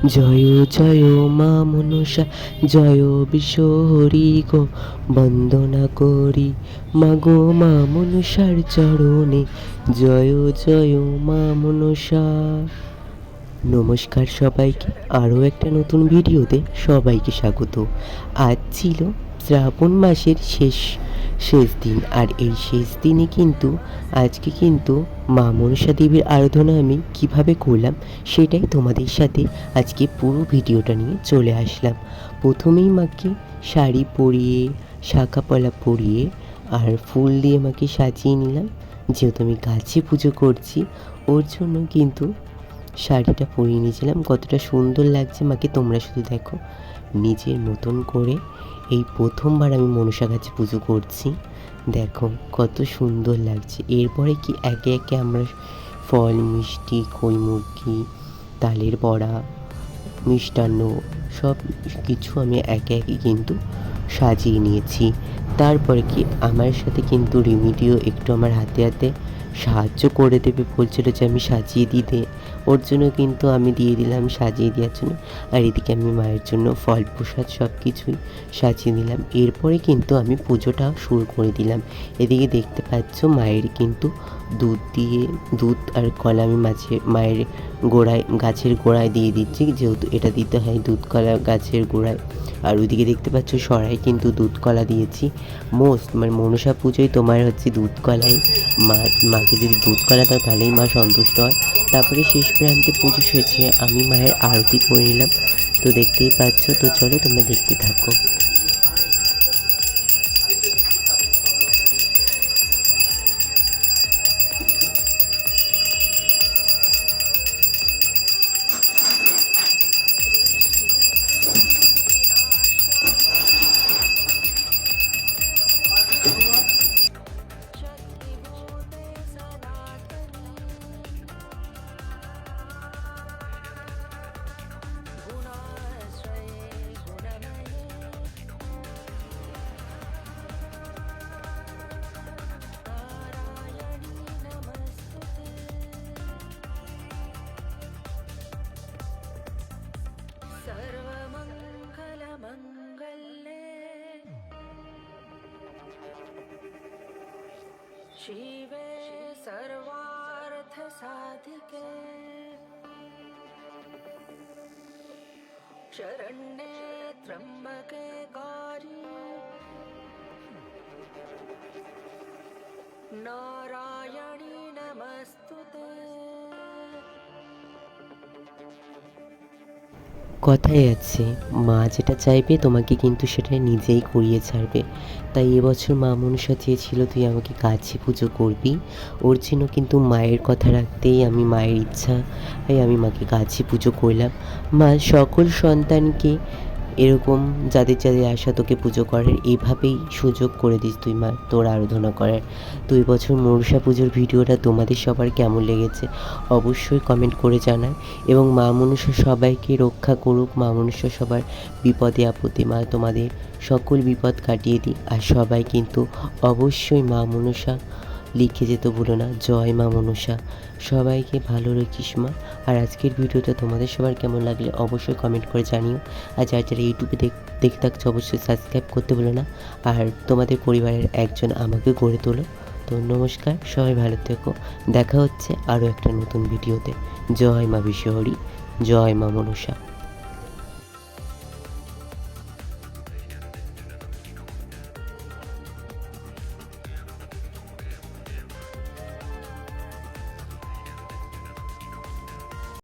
জয় জয় মা মনসা, জয় বিশ্বহরি গো, বন্দনা করি মাগো মা মনসার চরণে। জয় জয় মা মনসা। নমস্কার সবাইকে, আরও একটা নতুন ভিডিওতে সবাইকে স্বাগত। আজ ছিল শ্রাবণ মাসের শেষ দিন, আর এই শেষ দিনে কিন্তু আজকে কিন্তু মা মনসা দেবীর আরাধনা আমি কিভাবে করলাম সেটাই তোমাদের সাথে আজকে পুরো ভিডিওটা নিয়ে চলে আসলাম। প্রথমেই মাকে শাড়ি পরিয়ে, শাঁখাপলা পরিয়ে আর ফুল দিয়ে মাকে সাজিয়ে নিলাম। যেহেতু আমি গাছে পুজো করছি, ওর জন্য কিন্তু শাড়িটা পরিয়ে নিয়েছিলাম। কতটা সুন্দর লাগছে মাকে তোমরা শুধু দেখো। নিজের মতন করে এই প্রথমবার আমি মনসা গাছে পুজো করছি, দেখো কত সুন্দর লাগছে। এরপরে কি একে একে আমরা ফল, মিষ্টি, খই মুরগি, তালের বড়া, মিষ্টান্ন সব কিছু আমি একে একে কিন্তু সাজিয়ে নিয়েছি। তারপরে কি আমার সাথে কিন্তু রেমিডিও একটু আমার হাতে হাতে সাহায্য করে দেবে বলছিল যে আমি সাজিয়ে দিতে, ওর জন্য কিন্তু আমি দিয়ে দিলাম সাজিয়ে দেওয়ার জন্য। আর এদিকে আমি মায়ের জন্য ফল প্রসাদ সব কিছুই সাজিয়ে দিলাম। এরপরে কিন্তু আমি পুজোটা শুরু করে দিলাম। এদিকে দেখতে পাচ্ছ মায়ের কিন্তু দুধ আর কলা আমি মায়ের গোড়ায়, গাছের গোড়ায় দিয়ে দিচ্ছি, যেহেতু এটা দিতে হয় দুধ কলা গাছের গোড়ায়। আর ওইদিকে দেখতে পাচ্ছ সরাই কিন্তু দুধ কলা দিয়েছি। মনসা পুজোয় তোমার হচ্ছে দুধ কলাই, মাকে যদি দুধ কলা দাও তাহলেই মা সন্তুষ্ট হয়। তারপরে শেষ প্রান্তে পুজো শেষে আমি মায়ের আরতি করে নিলাম। তো দেখতেই পাচ্ছ, তো চলো তোমরা দেখতে থাকো। शिवे सर्वार्थसाधिके शरण्ये त्र्यम्बके गौरी नारायणी नमस्तुते। কথায় আছে, মা যেটা চাইবে তোমাকে কিন্তু সেটা নিজেই করিয়ে ছাড়বে। তাই এবছর মা মনসা চেয়েছিল তুই আমাকে গাছে পুজো করবি, ওর জন্য কিন্তু মায়ের কথা রাখতেই আমি মায়ের ইচ্ছা আমি মাকে গাছে পুজো করলাম। মা সকল সন্তানকে এরকম যাদের যাদের আশা তোকে পুজো করার এইভাবেই সুযোগ করে দিস তুই মা, তোর আরাধনা করার। তো এই বছর মনসা পুজোর ভিডিওটা তোমাদের সবার কেমন লেগেছে অবশ্যই কমেন্ট করে জানায়। এবং মা মনসা সবাইকে রক্ষা করুক, মা মনসা সবার বিপদে আপদে মা তোমাদের সকল বিপদ কাটিয়ে দিই। আর সবাই কিন্তু অবশ্যই মা মনসা লিখে যেতে ভুলো না, জয় মা মনসা। সবাইকে ভালো রাখিস মা। আর আজকের ভিডিওটা তোমাদের সবার কেমন লাগলে অবশ্যই কমেন্ট করে জানিও। আর যারা যারা ইউটিউবে দেখে থাকছো অবশ্যই সাবস্ক্রাইব করতে ভুলো না। আর তোমাদের পরিবারের একজন আমাকে গড়ে তোলো। তো নমস্কার, সবাই ভালো থেকো। দেখা হচ্ছে আরও একটা নতুন ভিডিওতে। জয় মা বিশ্বহরি, জয় মা মনসা।